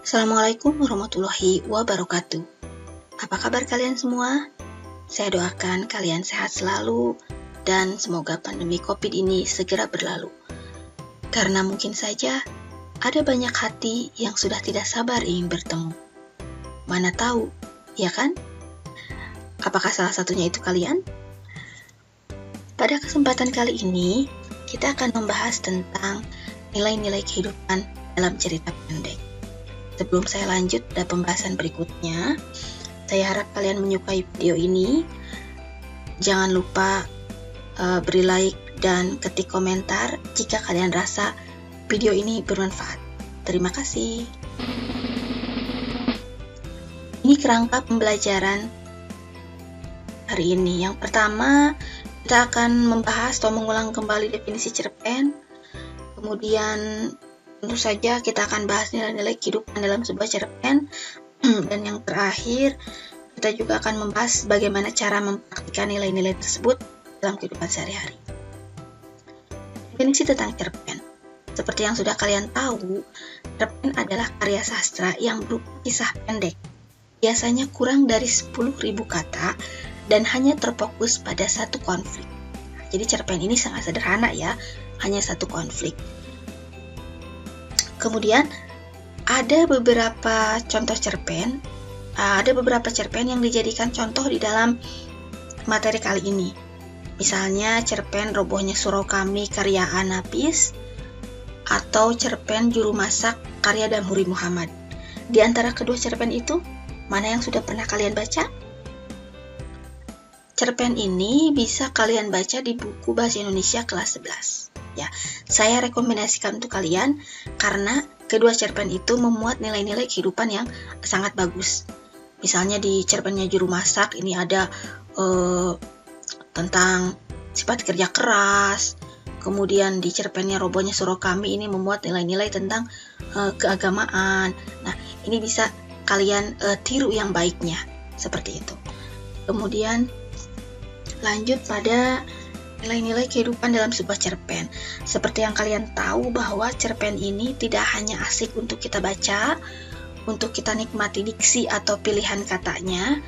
Assalamualaikum warahmatullahi wabarakatuh. Apa kabar kalian semua? Saya doakan kalian sehat selalu dan semoga pandemi COVID ini segera berlalu. Karena mungkin saja ada banyak hati yang sudah tidak sabar ingin bertemu. Mana tahu, ya kan? Apakah salah satunya itu kalian? Pada kesempatan kali ini, kita akan membahas tentang nilai-nilai kehidupan dalam cerita pendek. Sebelum saya lanjut pada pembahasan berikutnya, saya harap kalian menyukai video ini. Jangan lupa beri like dan ketik komentar jika kalian rasa video ini bermanfaat. Terima kasih. Ini kerangka pembelajaran hari ini. Yang pertama, kita akan membahas atau mengulang kembali definisi cerpen. Kemudian tentu saja kita akan bahas nilai-nilai kehidupan dalam sebuah cerpen. Dan yang terakhir, kita juga akan membahas bagaimana cara mempraktikkan nilai-nilai tersebut dalam kehidupan sehari-hari. Definisi tentang cerpen. Seperti yang sudah kalian tahu, cerpen adalah karya sastra yang berupa kisah pendek. Biasanya kurang dari 10.000 kata dan hanya terfokus pada satu konflik. Jadi cerpen ini sangat sederhana ya, hanya satu konflik. Kemudian ada beberapa contoh cerpen, yang dijadikan contoh di dalam materi kali ini. Misalnya cerpen Robohnya Surau Kami karya Anapis atau cerpen Juru Masak karya Damhuri Muhammad. Di antara kedua cerpen itu, mana yang sudah pernah kalian baca? Cerpen ini bisa kalian baca di buku Bahasa Indonesia kelas 11. Ya, saya rekomendasikan untuk kalian karena kedua cerpen itu memuat nilai-nilai kehidupan yang sangat bagus. Misalnya di cerpennya Juru Masak ini ada tentang sifat kerja keras. Kemudian di cerpennya Robohnya Surau Kami ini memuat nilai-nilai tentang keagamaan. Nah, ini bisa kalian tiru yang baiknya seperti itu. Kemudian lanjut pada nilai-nilai kehidupan dalam sebuah cerpen. Seperti yang kalian tahu bahwa cerpen ini tidak hanya asik untuk kita baca, untuk kita nikmati diksi atau pilihan katanya,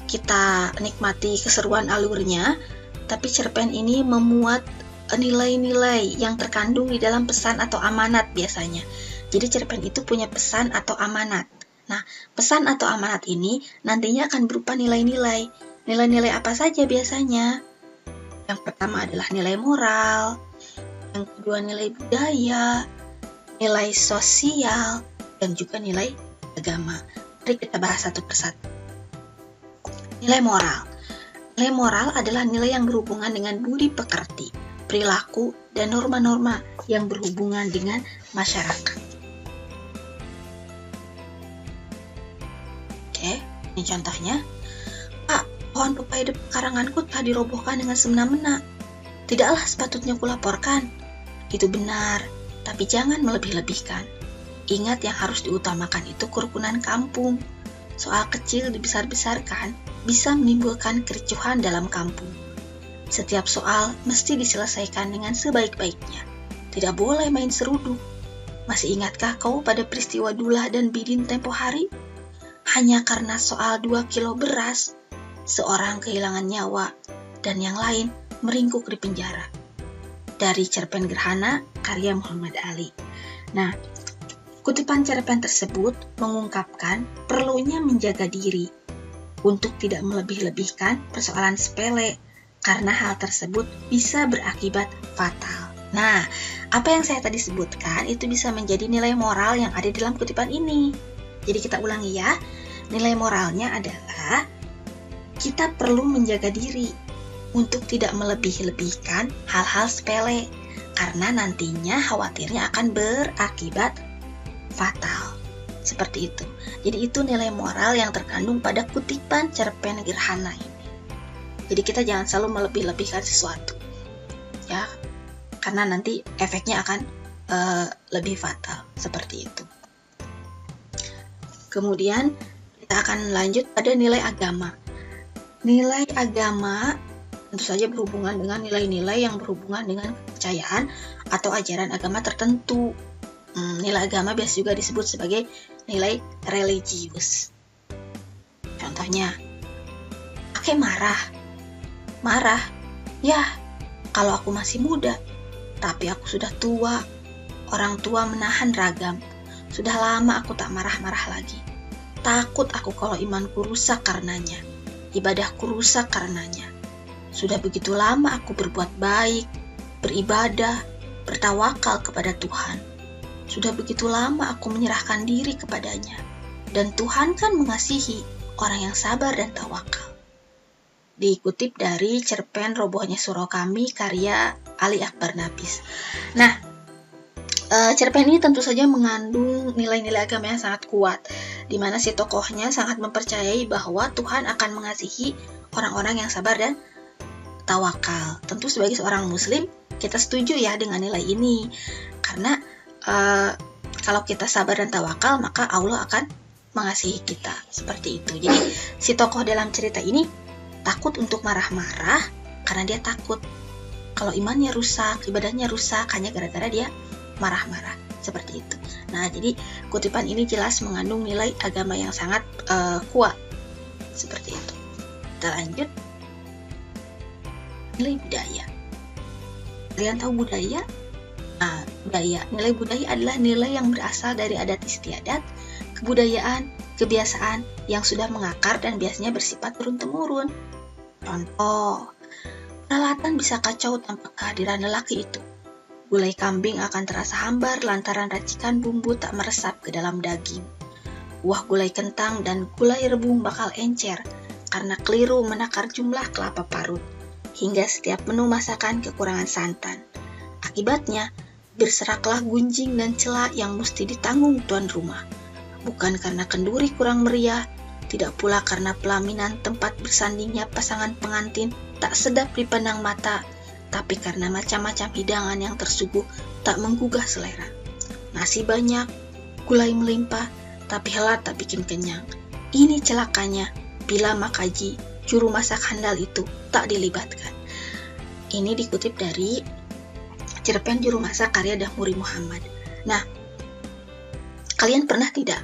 kita nikmati keseruan alurnya, tapi cerpen ini memuat nilai-nilai yang terkandung di dalam pesan atau amanat biasanya. Jadi cerpen itu punya pesan atau amanat. Nah, pesan atau amanat ini nantinya akan berupa nilai-nilai. Nilai-nilai apa saja biasanya? Yang pertama adalah nilai moral, yang kedua nilai budaya, nilai sosial, dan juga nilai agama. Mari kita bahas satu persatu. Nilai moral. Nilai moral adalah nilai yang berhubungan dengan budi pekerti, perilaku, dan norma-norma yang berhubungan dengan masyarakat. Oke, ini contohnya. Pohon pepaya di pekaranganku telah dirobohkan dengan semena-mena. Tidaklah sepatutnya kulaporkan. Itu benar, tapi jangan melebih-lebihkan. Ingat yang harus diutamakan itu kerukunan kampung. Soal kecil dibesar-besarkan bisa menimbulkan kericuhan dalam kampung. Setiap soal mesti diselesaikan dengan sebaik-baiknya. Tidak boleh main seruduk. Masih ingatkah kau pada peristiwa Dullah dan Bidin tempo hari? Hanya karena soal 2 kilo beras, seorang kehilangan nyawa, dan yang lain meringkuk di penjara. Dari cerpen Gerhana, karya Muhammad Ali. Nah, kutipan cerpen tersebut mengungkapkan perlunya menjaga diri untuk tidak melebih-lebihkan persoalan sepele, karena hal tersebut bisa berakibat fatal. Nah, apa yang saya tadi sebutkan itu bisa menjadi nilai moral yang ada dalam kutipan ini. Jadi kita ulangi ya, nilai moralnya adalah kita perlu menjaga diri untuk tidak melebih-lebihkan hal-hal sepele, karena nantinya khawatirnya akan berakibat fatal. Seperti itu. Jadi itu nilai moral yang terkandung pada kutipan cerpen Gerhana ini. Jadi kita jangan selalu melebih-lebihkan sesuatu, ya, karena nanti efeknya akan lebih fatal. Seperti itu. Kemudian kita akan lanjut pada nilai agama. Nilai agama tentu saja berhubungan dengan nilai-nilai yang berhubungan dengan kepercayaan atau ajaran agama tertentu. Nilai agama biasa juga disebut sebagai nilai religius. Contohnya, kakek marah, ya kalau aku masih muda, tapi aku sudah tua. Orang tua menahan ragam. Sudah lama aku tak marah-marah lagi. Takut aku kalau imanku rusak karenanya. Ibadahku rusak karenanya. Sudah begitu lama aku berbuat baik, beribadah, bertawakal kepada Tuhan. Sudah begitu lama aku menyerahkan diri kepadanya. Dan Tuhan kan mengasihi orang yang sabar dan tawakal. Dikutip dari cerpen Robohnya Surau Kami karya Ali Akbar Nafis. Nah, cerpen ini tentu saja mengandung nilai-nilai agama yang sangat kuat, di mana si tokohnya sangat mempercayai bahwa Tuhan akan mengasihi orang-orang yang sabar dan tawakal. Tentu sebagai seorang muslim, kita setuju ya dengan nilai ini, karena kalau kita sabar dan tawakal, maka Allah akan mengasihi kita, seperti itu. Jadi si tokoh dalam cerita ini takut untuk marah-marah karena dia takut kalau imannya rusak, ibadahnya rusak hanya gara-gara dia marah-marah, seperti itu. Nah, jadi kutipan ini jelas mengandung nilai agama yang sangat kuat, seperti itu. Kita lanjut. Nilai budaya. Kalian tahu budaya? Nilai budaya adalah nilai yang berasal dari adat istiadat, kebudayaan, kebiasaan yang sudah mengakar dan biasanya bersifat turun-temurun. Contoh, peralatan bisa kacau tanpa kehadiran lelaki itu. Gulai kambing akan terasa hambar lantaran racikan bumbu tak meresap ke dalam daging. Buah gulai kentang dan gulai rebung bakal encer karena keliru menakar jumlah kelapa parut, hingga setiap menu masakan kekurangan santan. Akibatnya, berseraklah gunjing dan celah yang mesti ditanggung tuan rumah. Bukan karena kenduri kurang meriah, tidak pula karena pelaminan tempat bersandingnya pasangan pengantin tak sedap dipandang mata, tapi karena macam-macam hidangan yang tersuguh tak menggugah selera. Nasi banyak, gulai melimpah, tapi helat tak bikin kenyang. Ini celakanya bila Makaji, juru masak handal itu, tak dilibatkan. Ini dikutip dari cerpen Juru Masak karya Dahmuri Muhammad. Nah, kalian pernah tidak?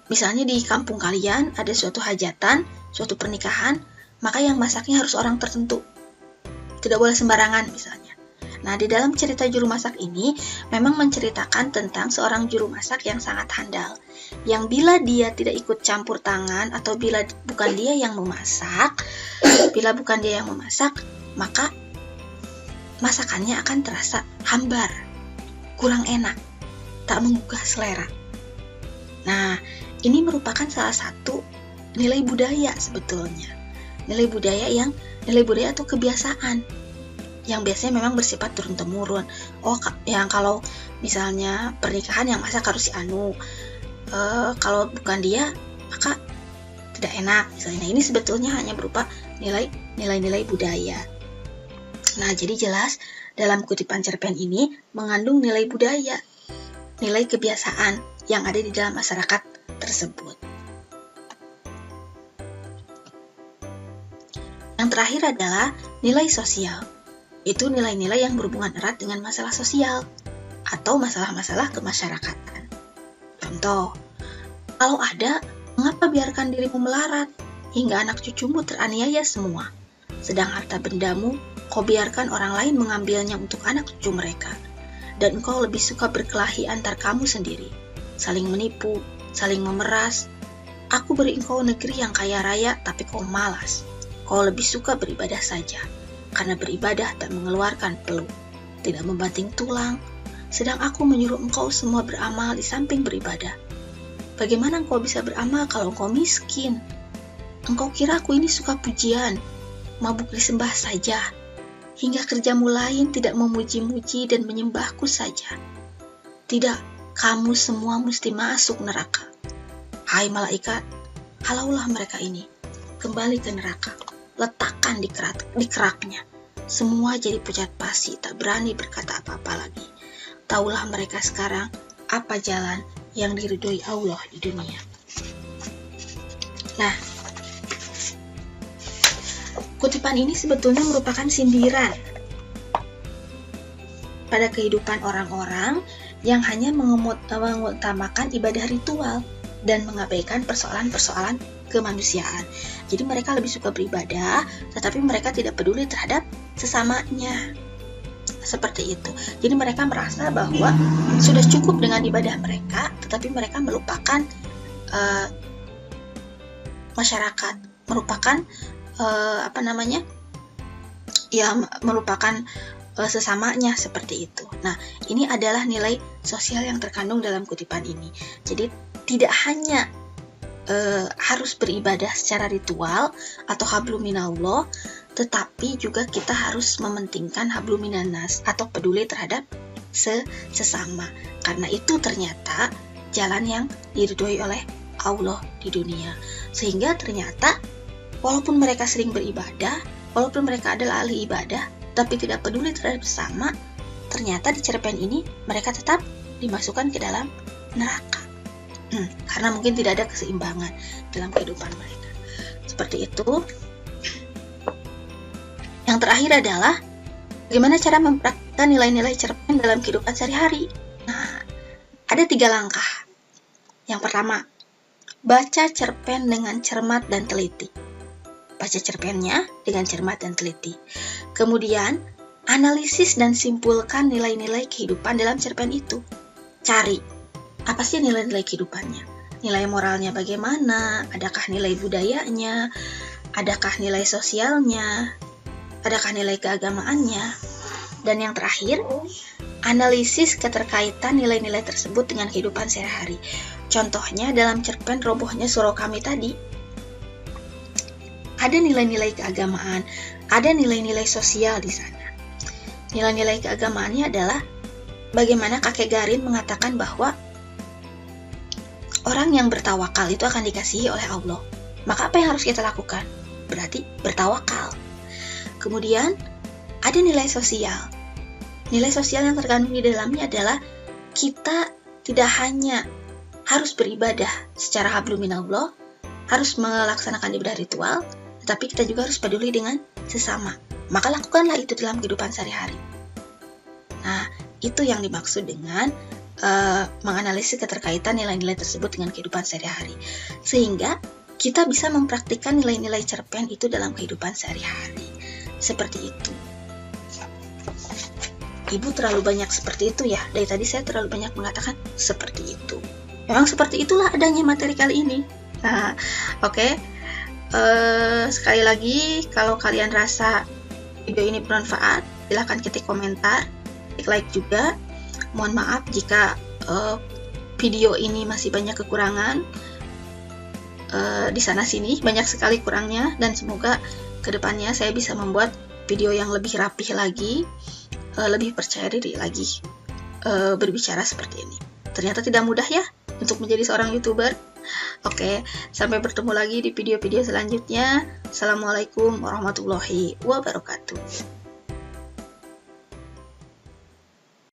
Misalnya di kampung kalian ada suatu hajatan, suatu pernikahan, maka yang masaknya harus orang tertentu. Tidak boleh sembarangan misalnya. Nah, di dalam cerita Juru Masak ini memang menceritakan tentang seorang juru masak yang sangat handal, yang bila dia tidak ikut campur tangan atau bila bukan dia yang memasak, maka masakannya akan terasa hambar, kurang enak, tak menggugah selera. Nah, ini merupakan salah satu nilai budaya sebetulnya. Nilai budaya atau kebiasaan yang biasanya memang bersifat turun-temurun. Yang kalau misalnya pernikahan yang masak harus si anu, kalau bukan dia maka tidak enak misalnya. Nah, ini sebetulnya hanya berupa nilai-nilai budaya. Nah, jadi jelas dalam kutipan cerpen ini mengandung nilai budaya, nilai kebiasaan yang ada di dalam masyarakat tersebut. Yang terakhir adalah nilai sosial. Itu nilai-nilai yang berhubungan erat dengan masalah sosial atau masalah-masalah kemasyarakatan. Contoh, kalau ada, mengapa biarkan dirimu melarat hingga anak cucumu teraniaya semua, sedang harta bendamu kau biarkan orang lain mengambilnya untuk anak cucu mereka, dan engkau lebih suka berkelahi antar kamu sendiri, saling menipu, saling memeras. Aku beri engkau negeri yang kaya raya, tapi kau malas. Kau lebih suka beribadah saja, karena beribadah tak mengeluarkan peluh, tidak membanting tulang, sedang aku menyuruh engkau semua beramal di samping beribadah. Bagaimana engkau bisa beramal kalau engkau miskin? Engkau kira aku ini suka pujian, mabuk disembah saja, hingga kerjamu lain tidak memuji-muji dan menyembahku saja. Tidak, kamu semua mesti masuk neraka. Hai malaikat, halaulah mereka ini, kembali ke neraka, letakkan di keraknya. Semua jadi pucat pasi, tak berani berkata apa-apa lagi. Taulah mereka sekarang apa jalan yang diridhoi Allah di dunia. Nah, kutipan ini sebetulnya merupakan sindiran pada kehidupan orang-orang yang hanya mengutamakan ibadah ritual dan mengabaikan persoalan-persoalan kemanusiaan. Jadi mereka lebih suka beribadah, tetapi mereka tidak peduli terhadap sesamanya. Seperti itu. Jadi mereka merasa bahwa sudah cukup dengan ibadah mereka, tetapi mereka melupakan masyarakat, merupakan melupakan sesamanya, seperti itu. Nah, ini adalah nilai sosial yang terkandung dalam kutipan ini. Jadi tidak hanya harus beribadah secara ritual atau hablum minallah, tetapi juga kita harus mementingkan hablum minannas atau peduli terhadap sesama. Karena itu ternyata jalan yang diridhoi oleh Allah di dunia. Sehingga ternyata walaupun mereka sering beribadah, walaupun mereka adalah ahli ibadah, tapi tidak peduli terhadap sesama, ternyata di cerpen ini mereka tetap dimasukkan ke dalam neraka. Karena mungkin tidak ada keseimbangan dalam kehidupan mereka. Seperti itu. Yang terakhir adalah bagaimana cara mempraktikkan nilai-nilai cerpen dalam kehidupan sehari-hari. Nah, ada 3 langkah. Yang pertama, baca cerpen dengan cermat dan teliti. Baca cerpennya dengan cermat dan teliti. Kemudian, analisis dan simpulkan nilai-nilai kehidupan dalam cerpen itu. Cari, apa sih nilai-nilai kehidupannya? Nilai moralnya bagaimana? Adakah nilai budayanya? Adakah nilai sosialnya? Adakah nilai keagamaannya? Dan yang terakhir, analisis keterkaitan nilai-nilai tersebut dengan kehidupan sehari-hari. Contohnya dalam cerpen Robohnya Surau Kami tadi, ada nilai-nilai keagamaan, ada nilai-nilai sosial di sana. Nilai-nilai keagamaannya adalah bagaimana kakek Garin mengatakan bahwa orang yang bertawakal itu akan dikasihi oleh Allah. Maka apa yang harus kita lakukan? Berarti bertawakal. Kemudian ada nilai sosial. Nilai sosial yang terkandung di dalamnya adalah kita tidak hanya harus beribadah secara hablum minallah, harus melaksanakan ibadah ritual, tetapi kita juga harus peduli dengan sesama. Maka lakukanlah itu dalam kehidupan sehari-hari. Nah, itu yang dimaksud dengan menganalisis keterkaitan nilai-nilai tersebut dengan kehidupan sehari-hari. Sehingga kita bisa mempraktikkan nilai-nilai cerpen itu dalam kehidupan sehari-hari. Seperti itu. Ibu terlalu banyak seperti itu ya. Dari tadi saya terlalu banyak mengatakan seperti itu. Memang seperti itulah adanya materi kali ini. Nah, oke. Sekali lagi, kalau kalian rasa video ini bermanfaat, silahkan ketik komentar, klik like juga. Mohon maaf jika video ini masih banyak kekurangan. Di sana-sini banyak sekali kurangnya, dan semoga kedepannya saya bisa membuat video yang lebih rapih lagi, lebih percaya diri lagi berbicara seperti ini. Ternyata tidak mudah ya untuk menjadi seorang YouTuber. Oke, sampai bertemu lagi di video-video selanjutnya. Assalamualaikum warahmatullahi wabarakatuh.